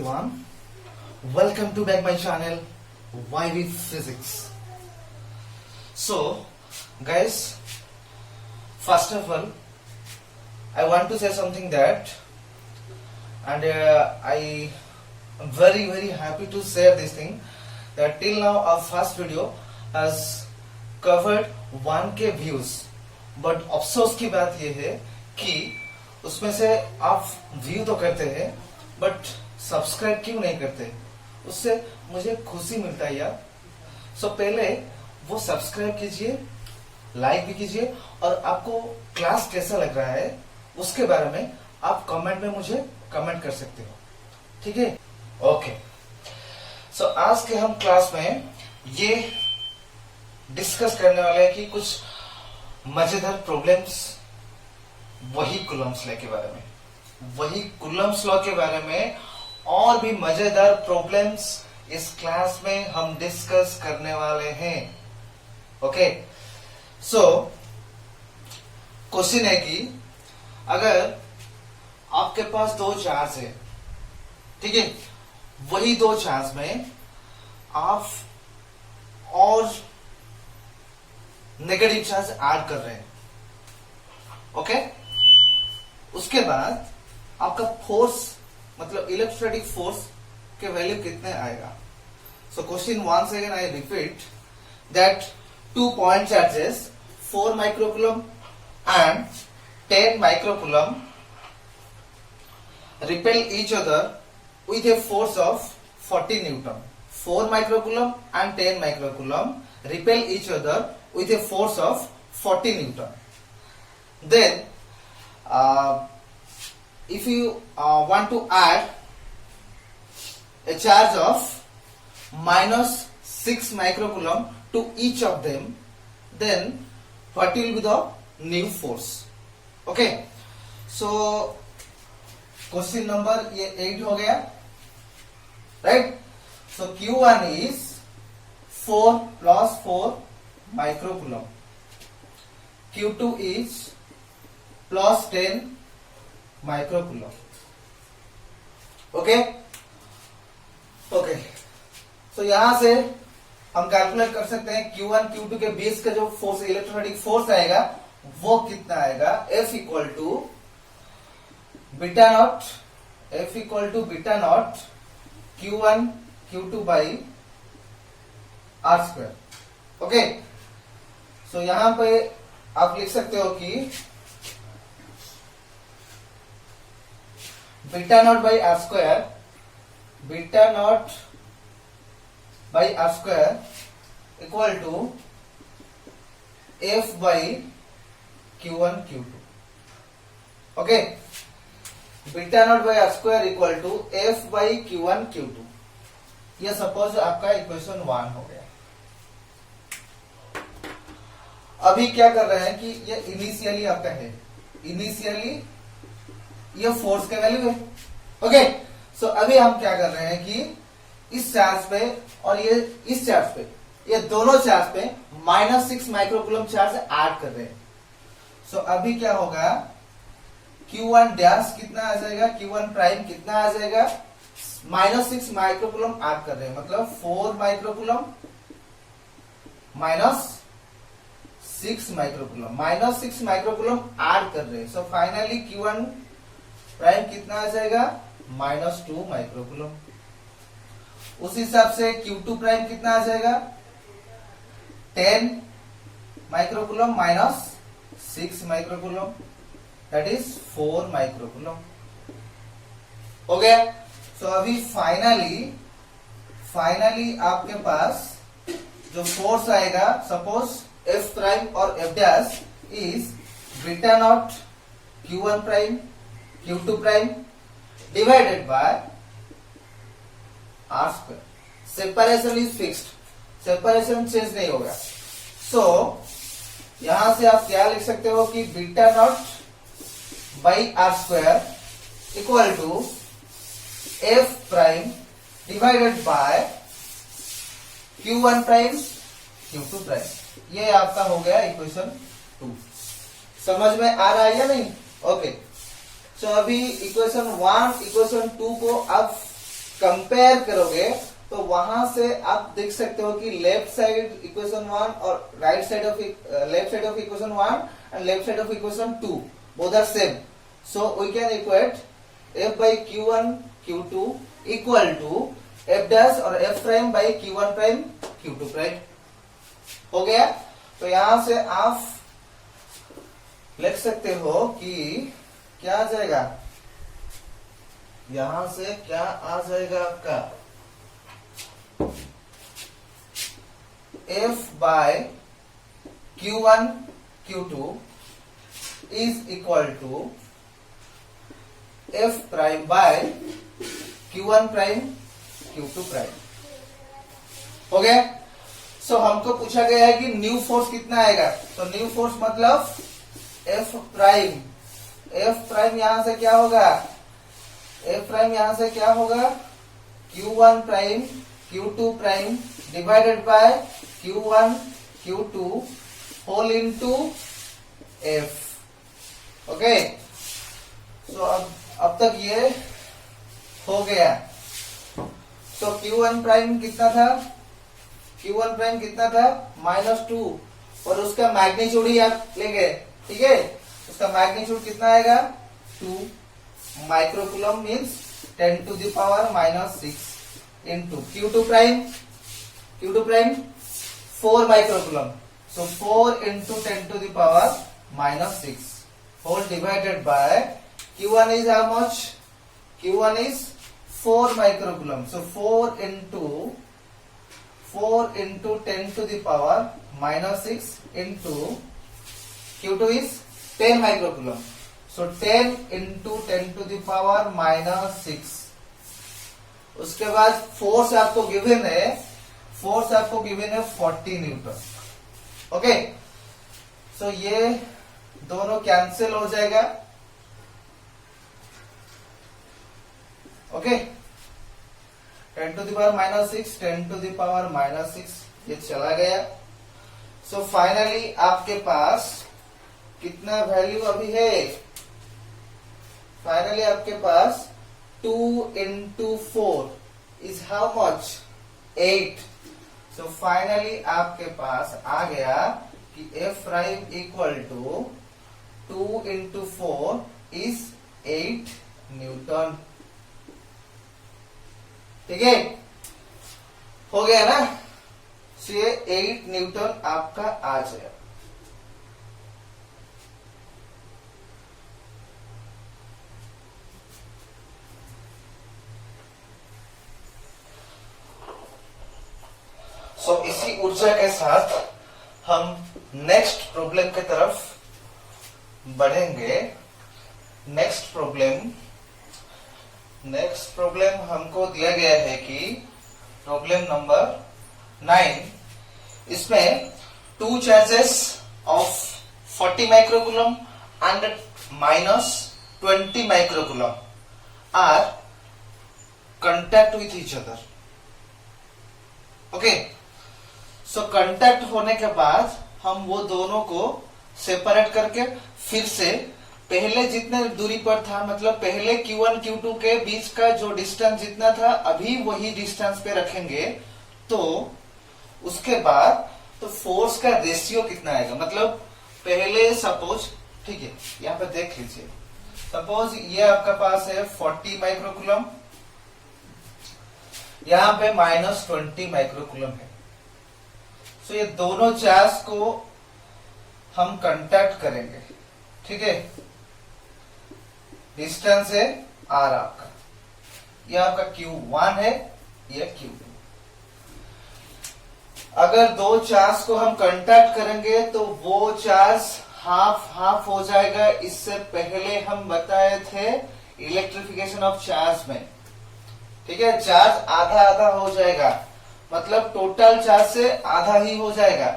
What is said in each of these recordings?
everyone, welcome to back my channel YV Physics. So guys, first of all I want to say something that, and I am very happy to share this thing that till now our first video has covered 1K views, but अफसोस की बात ये है कि उसमें से आप view तो करते हैं बट सब्सक्राइब क्यों नहीं करते, उससे मुझे खुशी मिलता है यार. सो पहले वो सब्सक्राइब कीजिए, लाइक भी कीजिए, और आपको क्लास कैसा लग रहा है उसके बारे में आप कमेंट में मुझे कमेंट कर सकते हो, ठीक है. ओके, सो आज के हम क्लास में ये डिस्कस करने वाले हैं कि कुछ मजेदार प्रॉब्लम्स वही कूलम्ब्स लॉ के बारे में, वही कूलम्ब्स लॉ के बारे में और भी मजेदार प्रॉब्लम्स इस क्लास में हम डिस्कस करने वाले हैं. ओके, सो क्वेश्चन है कि अगर आपके पास दो चार्ज है, ठीक है, वही दो चार्ज में आप और नेगेटिव चार्ज ऐड कर रहे हैं. ओके, उसके बाद आपका फोर्स मतलब इलेक्ट्रोस्टैटिक फोर्स के वैल्यू कितने आएगा. So question once again I repeat that 2 point charges 4 microcoulomb and 10 microcoulomb repel each other with a force of 40 Newton. 4 microcoulomb and 10 microcoulomb repel each other with a force of 40 Newton. Then if you want to add a charge of minus 6 microcoulomb to each of them, then what will be the new force? Okay, so question number ये 8 हो गया, right. So Q1 is 4 plus 4 microcoulomb, Q2 is plus 10 microcoulomb. Okay okay, so यहां से हम calculate कर सकते हैं Q1 Q2 के बीच का जो फोर्स इलेक्ट्रोस्टैटिक फोर्स आएगा वो कितना आएगा. F equal to beta naught, F equal to beta naught Q1 Q2 by R square. Okay, so यहां पे आप लिख सकते हो कि beta naught by R square, beta naught by R square equal to F by Q1 Q2. Okay, beta naught by R square equal to F by Q1 Q2. ये suppose आपका equation 1 हो गया. अभी क्या कर रहे हैं कि ये इनिशियली आपका है, इनिशियली ये फोर्स के वैल्यू है. ओके, सो अभी हम क्या कर रहे हैं कि इस चार्ज पे और ये इस चार्ज पे, ये दोनों चार्ज पे माइनस 6 माइक्रोकूलम चार्ज ऐड कर रहे हैं. सो अभी क्या होगा, Q1 डैश कितना आ जाएगा, Q1 प्राइम कितना आ जाएगा, माइनस 6 माइक्रोकूलम ऐड कर रहे हैं, मतलब 4 microcoulomb minus 6 microcoulomb, minus 6 microcoulomb add कर रहे हैं. सो फाइनली Q1 प्राइम कितना आ जाएगा, माइनस 2 माइक्रोकूलम. उस हिसाब से Q2 प्राइम कितना आ जाएगा, 10 microcoulomb minus 6 microcoulomb, that is 4 microcoulomb. हो गया. सो अभी फाइनली आपके पास जो फोर्स आएगा, सपोज F प्राइम और F dash is beta naught Q1 prime Q2 prime divided by R square. Separation is fixed, separation change नहीं होगा. सो यहां से आप क्या लिख सकते हो कि beta naught by R square equal to F prime divided by Q1 prime Q2 prime. ये आपका हो गया इक्वेशन 2. समझ में आ रहा है या नहीं? ओके, सो अभी इक्वेशन 1 इक्वेशन 2 को आप कंपेयर करोगे तो वहां से आप देख सकते हो कि लेफ्ट साइड इक्वेशन 1 और right side of left side of equation 1 and left side of equation 2 both are same. So we can equate f by q1 q2 equal to f dash और f prime by q1 prime q2 prime. हो गया? तो यहां से आप लिख सकते हो कि क्या आ जाएगा, यहां से क्या आ जाएगा आपका f by q1 q2 is equal to f prime by q1 prime q2 prime. हो गया? सो हमको पूछा गया है कि न्यू फोर्स कितना आएगा, तो न्यू फोर्स मतलब f प्राइम, f प्राइम यहां से क्या होगा, f प्राइम यहां से क्या होगा, q1 prime q2 prime divided by q1 q2 whole into f. Okay, so अब तक ये हो गया. तो q1 प्राइम कितना था, q1 प्राइम कितना था -2 और उसका मैग्नीट्यूड ही आप ले गए. ठीक है, उसका मैग्नीट्यूड कितना आएगा 2 microcoulomb means 10 to the power -6 into q2 prime 4 microcoulomb. So 4 into 10 to the power -6 whole divided by q1 is how much, q1 is 4 microcoulomb. So 4 into 10 to the power -6 into q2 is 10 microcoulomb. So 10 into 10 to the power -6. उसके बाद force आपको given है, force आपको given है 40 Newton. Okay, सो ये दोनों cancel हो जाएगा. Okay, 10 to the power -6, 10 to the power -6 ये चला गया. सो फाइनली आपके पास कितना वैल्यू अभी है, फाइनली आपके पास 2 into 4 is how much 8. So finally आपके पास आ गया कि f prime equal to 2 into 4 is 8 newton. ठीक है, हो गया ना. सो ये 8 न्यूटन आपका आ जाएगा. सो इसी ऊर्जा के साथ हम नेक्स्ट प्रॉब्लम की तरफ बढ़ेंगे. नेक्स्ट प्रॉब्लम हमको दिया गया है कि प्रॉब्लम नंबर 9. इसमें 2 charges of 40 microcoulomb and -20 microcoulomb are contact with each other. Okay, so contact होने के बाद हम वो दोनों को सेपरेट करके फिर से पहले जितने दूरी पर था, मतलब पहले Q1 Q2 के बीच का जो डिस्टेंस जितना था अभी वही डिस्टेंस पे रखेंगे. तो उसके बाद तो फोर्स का रेशियो कितना आएगा, मतलब पहले सपोज, ठीक है यहाँ पे देख लीजिए, सपोज ये आपका पास है 40 माइक्रोकूलम, यहाँ पे -20 माइक्रोकूलम है. सो ये दोनों चार्ज को हम कांटेक्ट करेंगे. ठीक है, डिस्टेंस है r आपका, ये आपका Q1 है, ये Q2. अगर दो चार्ज को हम कांटेक्ट करेंगे तो वो चार्ज हाफ हो जाएगा. इससे पहले हम बताए थे इलेक्ट्रिफिकेशन ऑफ चार्ज में. ठीक है, चार्ज आधा हो जाएगा, मतलब टोटल चार्ज से आधा ही हो जाएगा.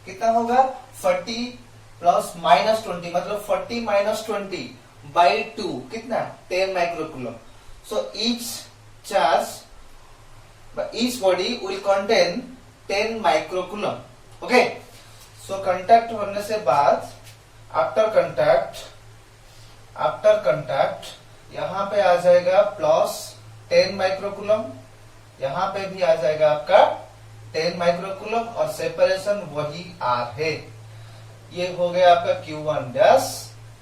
कितना होगा 40 प्लस -20, मतलब 40 - 20 बाई 2 कितना 10 microcoulomb. So each body will contain 10 microcoulomb. Okay, so contact होने से बाद आफ्टर कांटेक्ट यहां पे आ जाएगा +10 माइक्रोकूलम यहाँ पे भी आ जाएगा आपका 10 माइक्रोकूलम और सेपरेशन वही R है। ये हो गया आपका Q1 डैश,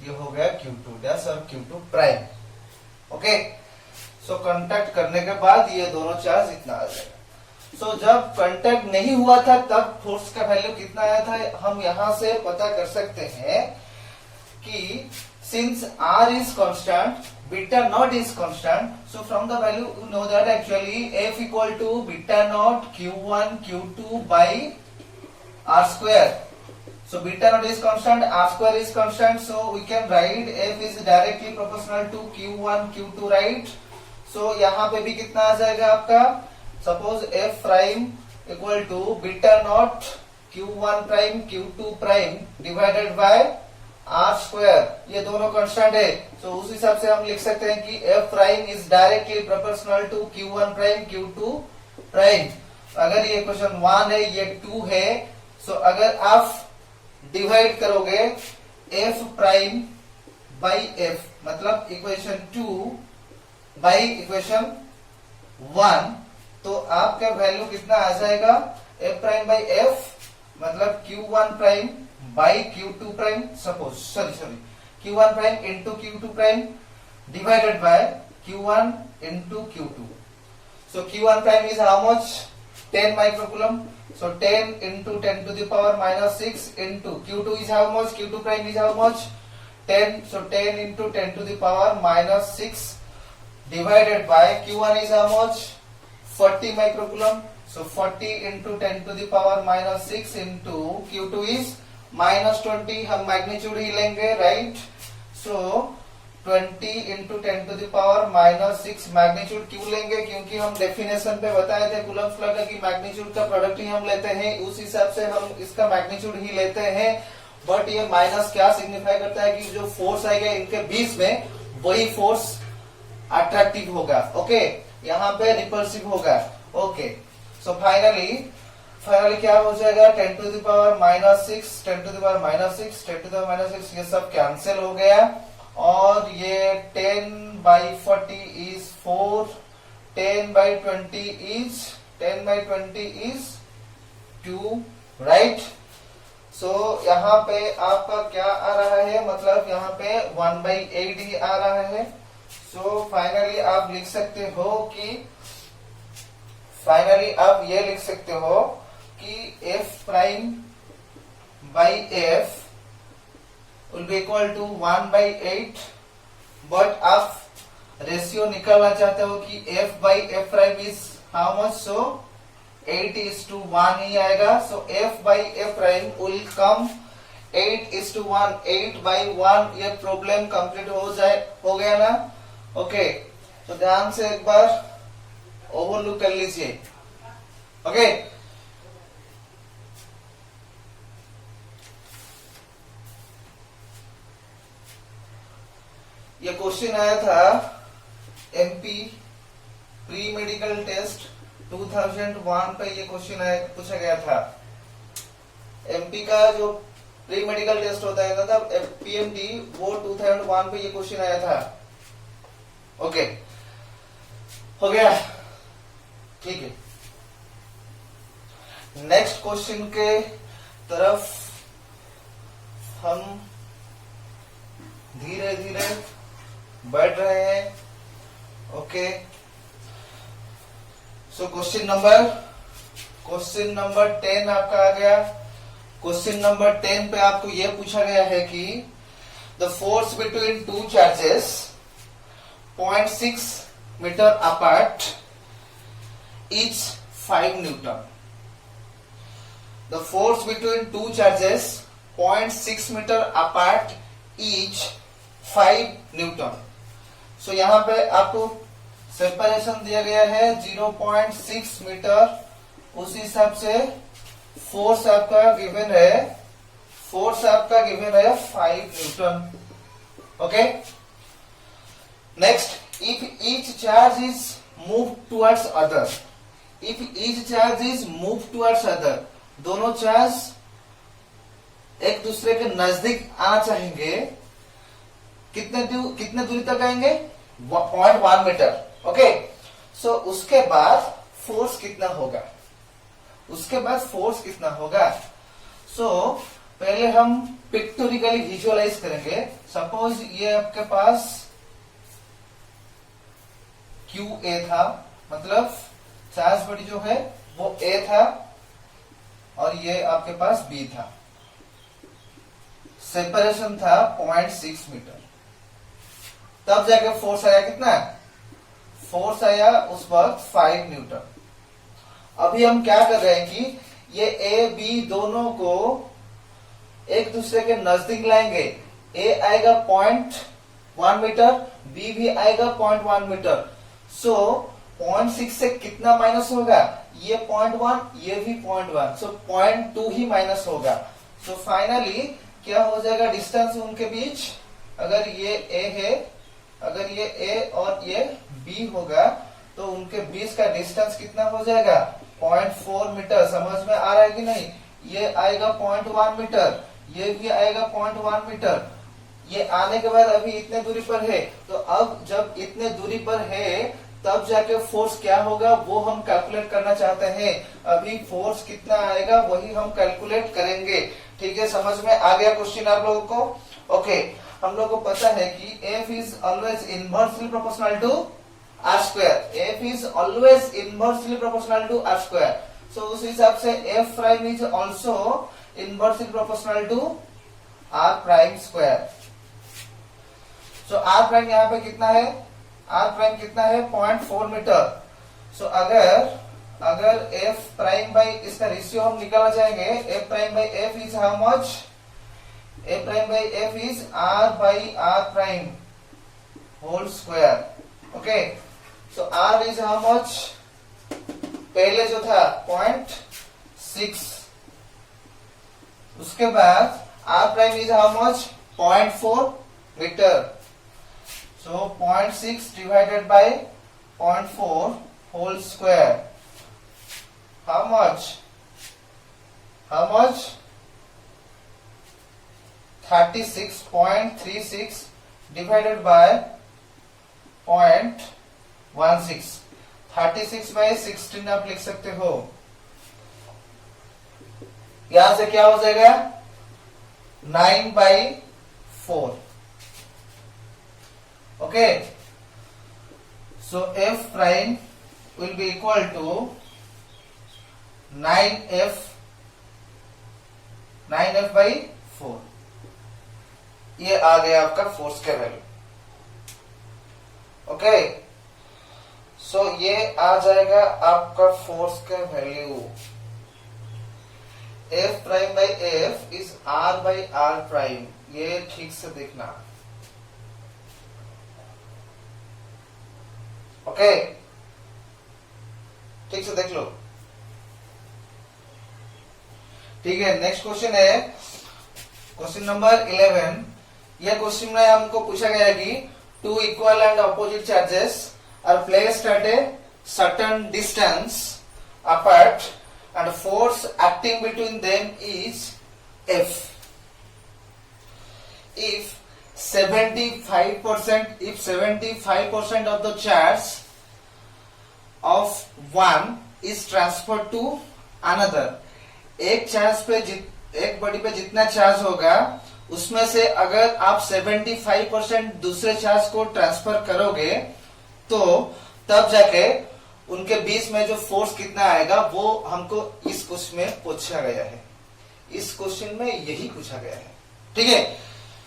ये हो गया Q2 डैश और Q2 prime. Okay, so contact करने के बाद ये दोनों चार्ज इतना आ जाएगा। सो जब कांटेक्ट नहीं हुआ था तब फोर्स का वैल्यू कितना आया था, हम यहां से पता कर सकते हैं कि since R is constant, beta naught is constant, so from the value you know that actually F equal to beta naught Q1 Q2 by R square. So beta naught is constant, R square is constant, so we can write F is directly proportional to Q1 Q2, right? So यहाँ पे भी कितना आ जाएगा आपका, suppose F prime equal to beta naught Q1 prime Q2 prime divided by R square, ये दोनों constant है, so उस हिसाब से हम लिख सकते हैं कि F prime is directly proportional to Q1 prime Q2 prime। अगर ये क्वेश्चन 1 है, ये 2 है, so अगर आप डिवाइड करोगे F प्राइम बाई F, मतलब इक्वेशन 2 बाई इक्वेशन 1, तो आपका वैल्यू कितना आ जाएगा, F प्राइम बाई F मतलब Q1 prime by Q2 prime, suppose sorry Q1 prime into Q2 prime divided by Q1 into Q2। So Q1 prime is how much, 10 microcoulomb, so 10 into 10 to the power minus 6 into Q2 is how much, Q2 prime is how much, 10, so 10 into 10 to the power minus 6 divided by Q1 is how much, 40 microcoulomb, so 40 into 10 to the power minus 6 into Q2 is minus 20, हम magnitude ही लेंगे, right? So 20 into 10 to the power minus 6 magnitude क्यों लेंगे, क्योंकि हम definition पे बताए थे Coulomb's law का कि मैग्नीट्यूड का प्रोडक्ट ही हम लेते हैं, उस हिसाब से हम इसका मैग्नीट्यूड ही लेते हैं। बट ये माइनस क्या सिग्निफाई करता है कि जो फोर्स आएगा इनके बीच में वही फोर्स अट्रैक्टिव होगा, ओके, यहाँ पे रिपल्सिव होगा, ओके। सो फाइनली क्या हो जाएगा, 10 to the power minus 6, 10 to the power minus 6, 10 to the power minus 6, ये सब कैंसिल हो गया, और ये 10 by 40 is 4, 10 by 20 is 2, right? So यहाँ पे आपका क्या आ रहा है, मतलब यहाँ पे 1/8 ही आ रहा है। So फाइनली आप लिख सकते हो कि ये लिख सकते हो कि F prime by F will be equal to 1/8, but आप रेशियो निकालना चाहते हो कि F by F prime is how much, so 8:1 ही आएगा। So F by F prime will come 8:1, 8/1, ये प्रॉब्लम कंप्लीट हो गया ना, ओके। तो ध्यान से एक बार ओवरलुक कर लीजिए, ओके। ये क्वेश्चन आया था एमपी प्री मेडिकल टेस्ट 2001 पे, ये क्वेश्चन पूछा गया था। एमपी का जो प्री मेडिकल टेस्ट होता है ना, पीएमटी, वो 2001 पे ये क्वेश्चन आया था, ओके, हो गया, ठीक है। नेक्स्ट क्वेश्चन के तरफ हम धीरे धीरे बढ़ रहे हैं, ओके। सो क्वेश्चन नंबर 10 आपका आ गया। क्वेश्चन नंबर 10 पे आपको यह पूछा गया है कि the force between two charges 0.6 metre apart is 5 newton. The force between two charges 0.6 metre apart is 5 newton. So यहाँ पे आपको सेपरेशन दिया गया है 0.6 मीटर, उस हिसाब से फोर्स आपका गिवन है 5 Newton, okay. Next, if each charge is move towards other, दोनों चार्ज एक दूसरे के नजदीक आना चाहेंगे, कितने दूरी तक आएंगे, 0.1 मीटर, ओके। सो उसके बाद फोर्स कितना होगा, उसके बाद फोर्स कितना होगा। सो पहले हम पिक्टोरिकली विजुअलाइज करेंगे। सपोज ये आपके पास QA था, मतलब चार्ज बॉडी जो है वो A था और ये आपके पास B था, सेपरेशन था 0.6 मीटर। तब जाके फोर्स आया कितना, फोर्स आया उस वक्त 5 न्यूटन। अभी हम क्या कर रहे हैं कि ये A B दोनों को एक दूसरे के नजदीक लाएंगे। A आएगा 0.1 मीटर, B भी आएगा 0.1 मीटर। सो 0.6 से कितना माइनस होगा, ये 0.1, ये भी 0.1, सो 0.2 ही माइनस होगा। सो फाइनली क्या हो जाएगा डिस्टेंस उनके बीच, अगर ये A है, अगर ये A और ये B होगा तो उनके बीच का डिस्टेंस कितना हो जाएगा 0.4 मीटर। समझ में आ रहा है कि नहीं, ये आएगा 0.1 मीटर, ये भी आएगा 0.1 मीटर। ये आने के बाद अभी इतने दूरी पर है, तो अब जब इतने दूरी पर है तब जाके फोर्स क्या होगा वो हम कैलकुलेट करना चाहते हैं। अभी फोर्स कितना आएगा वही हम कैलकुलेट करेंगे। ठीक है, समझ में आ गया क्वेश्चन आप लोगों को। ओके, हम लोगों को पता है कि F is always inversely proportional to R square. F is always inversely proportional to R square. So उस हिसाब से F prime is also inversely proportional to R prime square. So R prime यहाँ पे कितना है, R प्राइम कितना है 0.4 metre. So अगर F प्राइम बाई इसका रेशियो हम निकालना चाहेंगे, F prime by F is how much, F prime by F is R by R prime whole square. Okay, so R is how much, पहले जो था 0.6, उसके बाद R prime is how much 0.4 metre. So 0.6 divided by 0.4 whole square. How much? How much? 36.36 divided by 0.16. 36 by 16 आप लिख सकते हो। यहां से क्या हो जाएगा 9 by 4। Okay, so F prime will be equal to 9F by 4। ये आ गया आपका फोर्स का वैल्यू। ओके, सो ये आ जाएगा आपका फोर्स का value. F prime by F is R by R prime. ये ठीक से देखना। ओके, ठीक से देख लो। ठीक है, नेक्स्ट क्वेश्चन है क्वेश्चन नंबर 11। यह क्वेश्चन में हमको पूछा गया है कि two equal and opposite charges are placed at a certain distance apart and force acting between them is F। If 75% of the charge of one is transferred to another। एक charge पे एक body पे जितना charge होगा उसमें से अगर आप 75% दूसरे चार्ज को ट्रांसफर करोगे तो तब जाके उनके बीच में जो फोर्स कितना आएगा वो हमको इस क्वेश्चन में पूछा गया है। इस क्वेश्चन में यही पूछा गया है। ठीक है,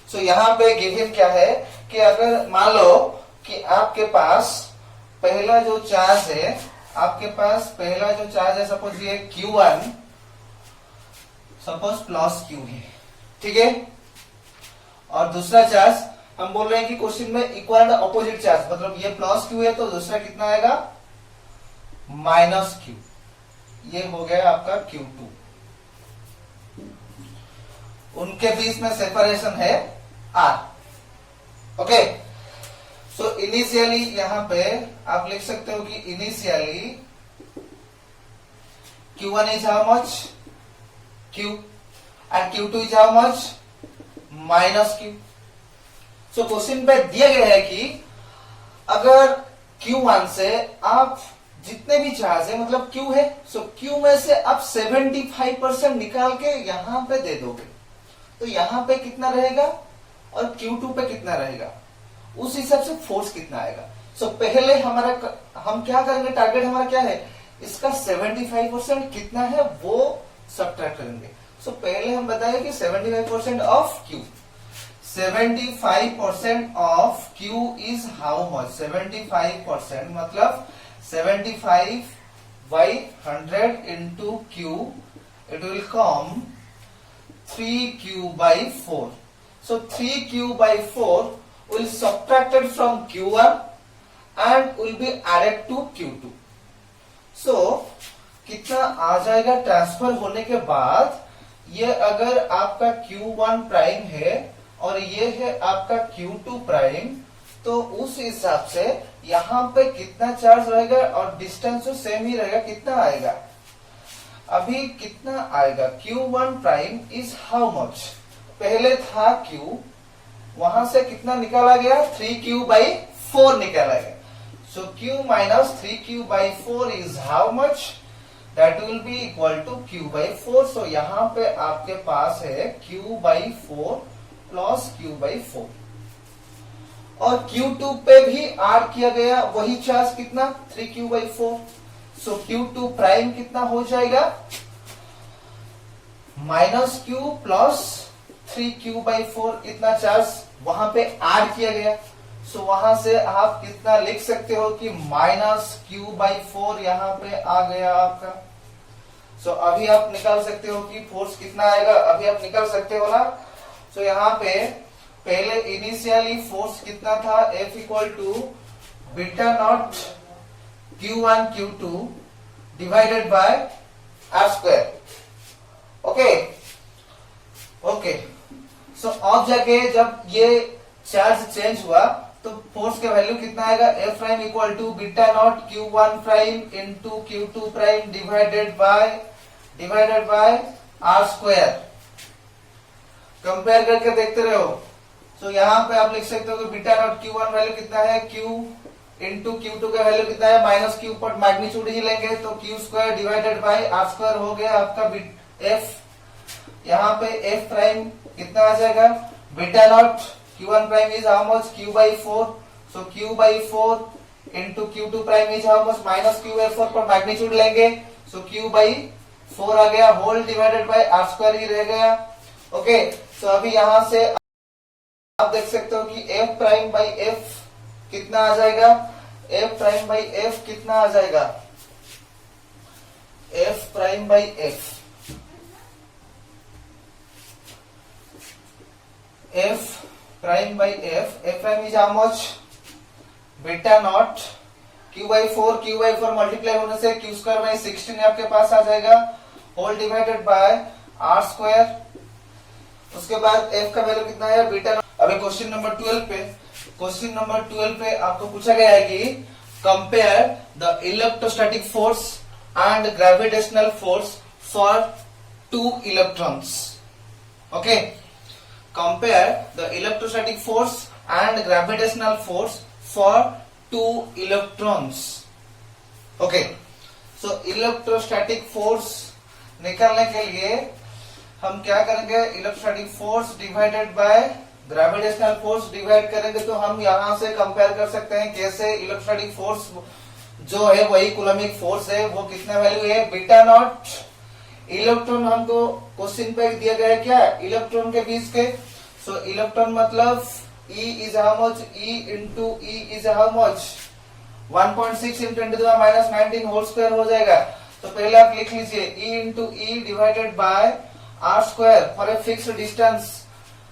सो यहाँ पे गिवन क्या है कि अगर मान लो कि आपके पास पहला जो चार्ज है, सपोज ये Q1, सपोज प्लस Q है। ठीक है, और दूसरा चार्ज हम बोल रहे हैं कि क्वेश्चन में इक्वल एंड अपोजिट चार्ज, मतलब ये प्लस Q है तो दूसरा कितना आएगा माइनस Q। ये हो गया आपका Q2। उनके बीच में सेपरेशन है R। ओके, सो इनिशियली यहां पे आप लिख सकते हो कि initially Q1 is how much Q and Q2 is how much minus Q। Question पे दिया गया है कि अगर Q1 से आप जितने भी चार्ज है मतलब Q है, सो Q में से आप 75% निकाल के यहां पे दे दोगे, तो यहां पे कितना रहेगा और Q2 पे कितना रहेगा, उस हिसाब से फोर्स कितना आएगा। सो पहले हम क्या करेंगे, टारगेट हमारा क्या है, इसका 75% कितना है वो सब्ट्रैक्ट करेंगे। सो पहले हम बताए कि 75% of Q, 75% of Q is how much, 75% मतलब 75 by 100 into Q, it will come 3Q by 4. So 3Q by 4 will subtracted from Q1 and will be added to Q2. So कितना आ जाएगा ट्रांसफर होने के बाद, ये अगर आपका Q1 प्राइम है और ये है आपका Q2 प्राइम, तो उस हिसाब से यहां पे कितना चार्ज रहेगा और डिस्टेंस तो सेम ही रहेगा, कितना आएगा, अभी कितना आएगा, Q1 prime is how much, पहले था Q, वहां से कितना निकाला गया, 3Q by 4 निकाला गया। So Q minus 3Q by 4 is how much, that will be equal to Q by 4। So यहां पे आपके पास है Q by 4 plus Q by 4, और Q2 पे भी R किया गया वही चार्ज, कितना 3Q by 4। So Q2 prime कितना हो जाएगा, minus Q plus 3Q by 4, इतना चार्ज वहां पे R किया गया। सो वहां से आप कितना लिख सकते हो कि माइनस Q by 4 यहां पे आ गया आपका। सो अभी आप निकाल सकते हो कि फोर्स कितना आएगा, अभी आप निकाल सकते हो ना। सो यहाँ पे पहले इनिशियली फोर्स कितना था, F equal to beta naught Q1 Q2 divided by R square. Okay so अब जाके जब ये चार्ज चेंज हुआ तो फोर्स का वैल्यू कितना आएगा, F prime equal to beta naught Q1 prime into Q2 prime divided by R square. Compare करके देखते रहो। सो यहाँ पे आप लिख सकते हो कि बीटा नॉट Q1 वैल्यू कितना है, Q इंटू Q2 का वैल्यू कितना है, माइनस Q पर मैग्नीट्यूड ही लेंगे तो Q square divided by R square हो गया आपका F। यहाँ पे F प्राइम कितना आ जाएगा, beta naught Q1 prime is how much, Q by 4। So Q by 4 into Q2 prime is how much, minus Q by 4 पर मैग्नीट्यूड लेंगे। सो Q by 4 आ गया, whole divided by R square ही रह गया। ओके सो अभी यहां से आप देख सकते हो कि F प्राइम बाई F कितना आ जाएगा, F प्राइम बाई F कितना आ जाएगा, F prime by F, F prime by F, F prime is how much, beta not Q by 4 multiply होने से Q स्क्वायर बाई 16 आपके पास आ जाएगा, whole divided by R square. उसके बाद F का वैल्यू कितना है, बीटा नॉट। अभी क्वेश्चन नंबर 12 पे आपको पूछा गया है कि compare the electrostatic force and gravitational force for 2 electrons. Okay, compare the electrostatic force and gravitational force for 2 electrons. Okay, so electrostatic force निकालने के लिए हम क्या करेंगे, electrostatic force divided by gravitational force divide करेंगे तो हम यहां से कंपेयर कर सकते हैं कैसे इलेक्ट्रोस्टैटिक फोर्स जो है वही कूलम्बिक फोर्स है, वो कितना वैल्यू है, बीटा नॉट। इलेक्ट्रॉन हमको क्वेश्चन पे दिया गया है क्या, इलेक्ट्रॉन के बीच के। सो इलेक्ट्रॉन मतलब E is how much, E into E is how much, 1.6 into 10⁻19 whole square हो जाएगा। तो पहले आप लिख लीजिए E into E divided by R square for a fixed distance.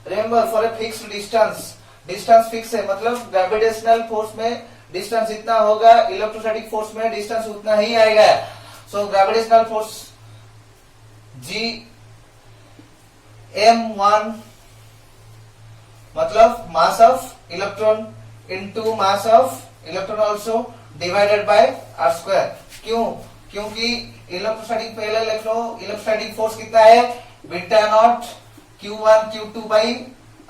Remember for a fixed distance fix है, मतलब ग्रेविटेशनल फोर्स में डिस्टेंस इतना होगा, इलेक्ट्रोस्टैटिक फोर्स में डिस्टेंस उतना ही आएगा। So gravitational force G m1 मतलब मास of electron into mass of electron also divided by R square. क्यों, क्योंकि इलेक्ट्रोस्टैटिक पहले लिख लो, इलेक्ट्रोस्टैटिक फोर्स कितना है, beta naught Q1 Q2 by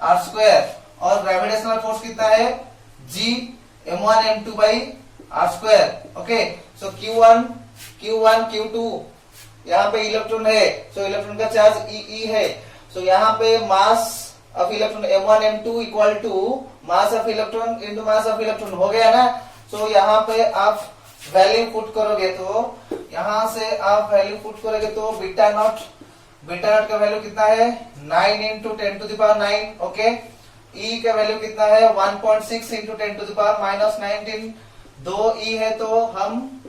R square, और ग्रेविटेशनल फोर्स कितना है, G m1 m2 by R square. Okay, so Q1 Q2 यहाँ पे इलेक्ट्रॉन है, सो इलेक्ट्रॉन का चार्ज ई है। सो यहाँ पे mass of electron M1 M2 equal to mass of electron into mass of electron हो गया ना। सो यहाँ पे आप वैल्यू पुट करोगे तो यहाँ से आप वैल्यू पुट करोगे तो बीटा नॉट का वैल्यू कितना है 9 into 10 to the power 9। Okay, e का वैल्यू कितना है 1.6 into 10 to the power minus 19। 2 e है तो हम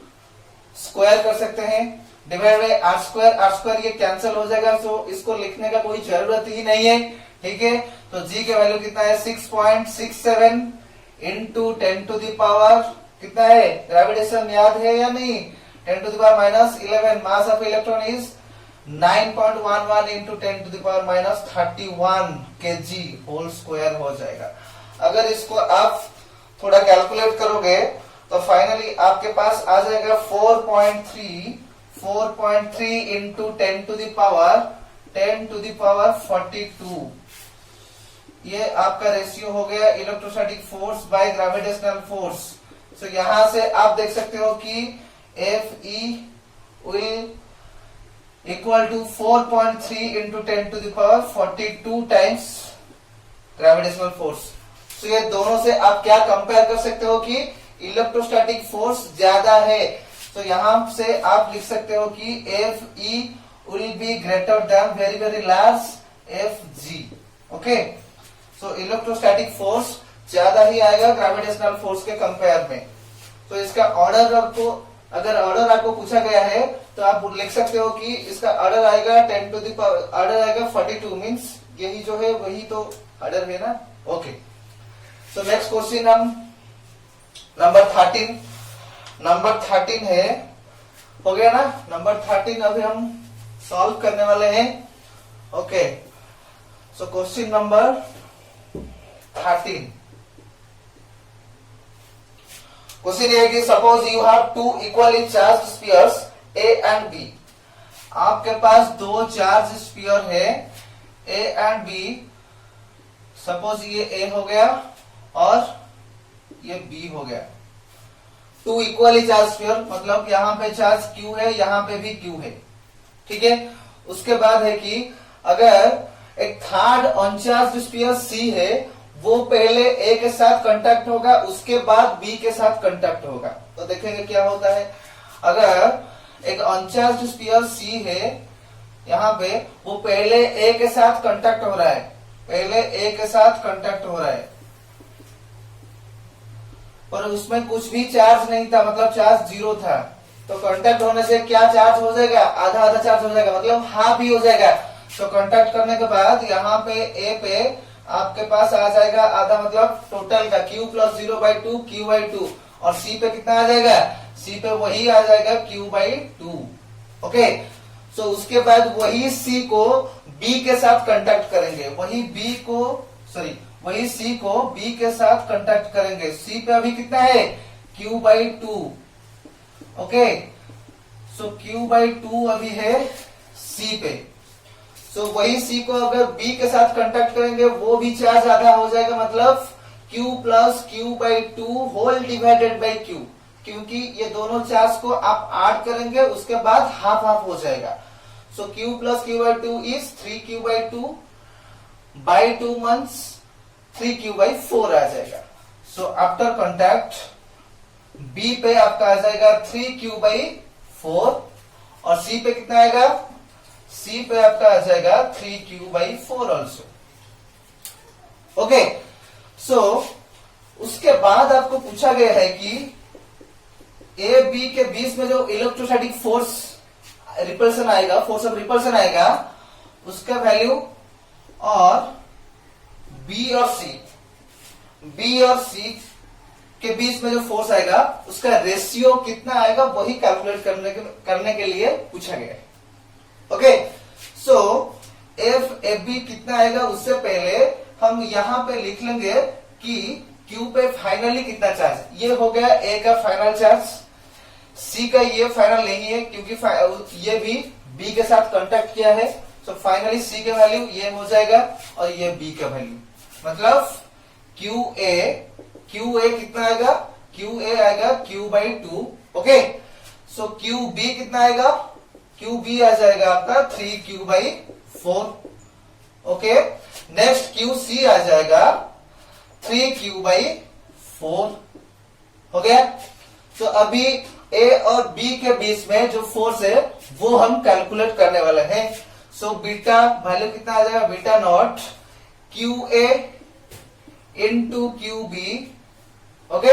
स्क्वायर कर सकते हैं, डिवाइड बाय आर स्क्वायर ये कैंसिल हो जाएगा। सो इसको लिखने का कोई जरूरत ही नहीं है। ठीक है, तो जी का वैल्यू कितना है 6.67 इंटू 10 टू द पावर कितना है, ग्रेविटेशन याद है या नहीं, 10 to the power minus 11। Mass of electron is 9.11 into 10 to the power minus 31 kg whole square हो जाएगा। अगर इसको आप थोड़ा कैलकुलेट करोगे तो फाइनली आपके पास आ जाएगा 4.3 इंटू 10 टू द पावर 42। ये आपका रेशियो हो गया electrostatic force by gravitational force. So यहां से आप देख सकते हो कि Fe will equal to 4.3 into 10 to the power 42 times gravitational force. So ये दोनों से आप क्या कंपेयर कर सकते हो कि इलेक्ट्रोस्टैटिक फोर्स ज्यादा है। तो यहां से आप लिख सकते हो कि Fe will be greater than very very large Fg। Okay, so electrostatic force ज्यादा ही आएगा ग्रेविटेशनल फोर्स के कंपेयर में। तो इसका ऑर्डर अगर ऑर्डर आपको पूछा गया है तो आप लिख सकते हो कि इसका ऑर्डर आएगा 10 टू द पावर ऑर्डर आएगा 42 मींस यही जो है वही तो ऑर्डर है ना। ओके, सो नेक्स्ट क्वेश्चन हम नंबर 13 है, हो गया ना। नंबर 13 अभी हम सॉल्व करने वाले हैं। Okay, so question number 13 question ये है कि suppose you have two equally charge spheres A and B। आपके पास दो चार्ज स्फीयर है A एंड B। सपोज ये A हो गया और ये B हो गया। टू इक्वली चार्ज स्फीयर मतलब यहाँ पे चार्ज Q है, यहाँ पे भी Q है। ठीक है, उसके बाद है कि अगर एक थर्ड अनचार्ज स्फीयर C है, वो पहले A के साथ कांटेक्ट होगा, उसके बाद B के साथ कांटेक्ट होगा। तो देखेंगे क्या होता है। अगर एक अनचार्ज स्फीयर C है यहाँ पे, वो पहले A के साथ कांटेक्ट हो रहा है, पर उसमें कुछ भी चार्ज नहीं था, मतलब चार्ज जीरो था। तो कांटेक्ट होने से क्या चार्ज हो जाएगा, आधा आधा चार्ज हो जाएगा, मतलब हाफ ही हो जाएगा। तो कांटेक्ट करने के बाद यहाँ पे A पे आपके पास आ जाएगा आधा, मतलब टोटल का Q प्लस 0/2 Q/2। और C पे कितना आ जाएगा, C पे वही आ जाएगा Q/2। ओके, सो उसके बाद वही C को B के साथ कांटेक्ट करेंगे, वही C को B के साथ कांटेक्ट करेंगे। C पे अभी कितना है Q/2। ओके, सो Q/2 अभी है C पे। सो वही C को अगर B के साथ कांटेक्ट करेंगे, वो भी चार्ज आधा हो जाएगा, मतलब Q plus Q/2 whole divided by Q। क्योंकि ये दोनों चार्ज को आप ऐड करेंगे, उसके बाद हाफ हाफ हो जाएगा। सो Q plus Q/2 is 3Q/2 by 2 months 3Q/4 आ जाएगा। सो आफ्टर कॉन्टैक्ट B पे आपका आ जाएगा 3Q/4 और C पे कितना आएगा, C पे आपका आ जाएगा 3Q/4 ऑल्सो। ओके, सो उसके बाद आपको पूछा गया है कि A B के बीच में जो इलेक्ट्रोस्टैटिक फोर्स रिपल्सन आएगा, फोर्स ऑफ रिपल्सन आएगा, उसका वैल्यू और B और C के बीच में जो फोर्स आएगा उसका रेशियो कितना आएगा, वही कैलकुलेट करने के लिए पूछा गया है। ओके, सो FAB कितना आएगा, उससे पहले हम यहां पे लिख लेंगे कि Q पे फाइनली कितना चार्ज। ये हो गया A का फाइनल चार्ज, C का ये फाइनल नहीं है क्योंकि ये भी B के साथ कांटेक्ट किया है। सो फाइनली C का वैल्यू ये हो जाएगा और ये B का वैल्यू, मतलब QA कितना आएगा क्यू ए आएगा Q by two. Okay, so Q B कितना आएगा, क्यू बी आ जाएगा आपका 3 by 4. Okay, next Q C आ जाएगा 3 बाई 4. हो गया. तो अभी ए और बी के बीच में जो फोर्स है वो हम कैलकुलेट करने वाले हैं. सो बीटा वैल्यू कितना आ जाएगा, beta naught Q A into Q B, okay,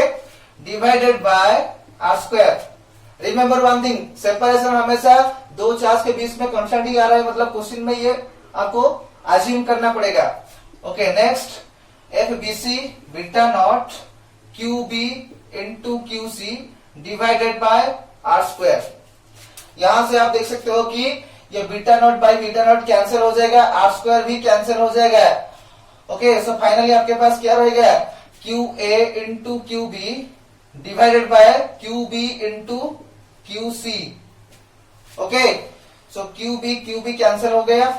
divided by R square. Remember one thing, separation हमेशा दो चार्ज के बीच में कांस्टेंट ही आ रहा है, मतलब क्वेश्चन में ये आपको अज्यूम करना पड़ेगा. Okay, next F B C beta naught Q B into Q C divided by R square. यहां से आप देख सकते हो कि ये beta naught by beta naught cancel हो जाएगा, आर स्क्वायर भी कैंसिल हो जाएगा. ओके, सो फाइनली आपके पास क्या रहेगा, Q A into Q B divided by Q B into Q C. Okay, so Q B cancel हो गया.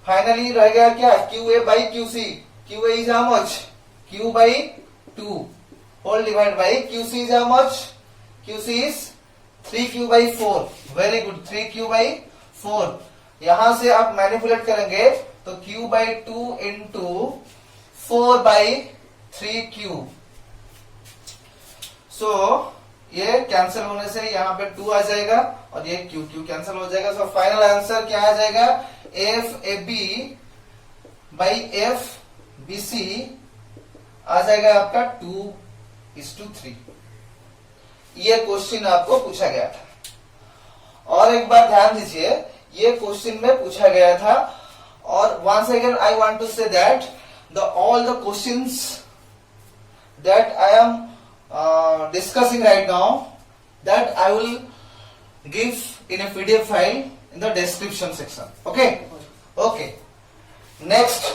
फाइनली रह गया क्या, Q A by Q C. Q A is how much, Q by 2 whole divide by Q C is how much, Q C is 3 by 4. Very good, 3 by 4. यहां से आप manipulate करेंगे तो क्यू बाई 2 इंटू 4 बाई 3 सो ये cancel होने से यहाँ पे 2 आ जाएगा और ये क्यू कैंसिल हो जाएगा. सो फाइनल आंसर क्या आ जाएगा, F A B by F B C आ जाएगा आपका 2:3. ये क्वेश्चन आपको पूछा गया था. और एक बार ध्यान दीजिए, ये क्वेश्चन में पूछा गया था. और once again I want to say that all the questions that I am discussing right now, that I will give in a PDF file in the description section. Okay. Next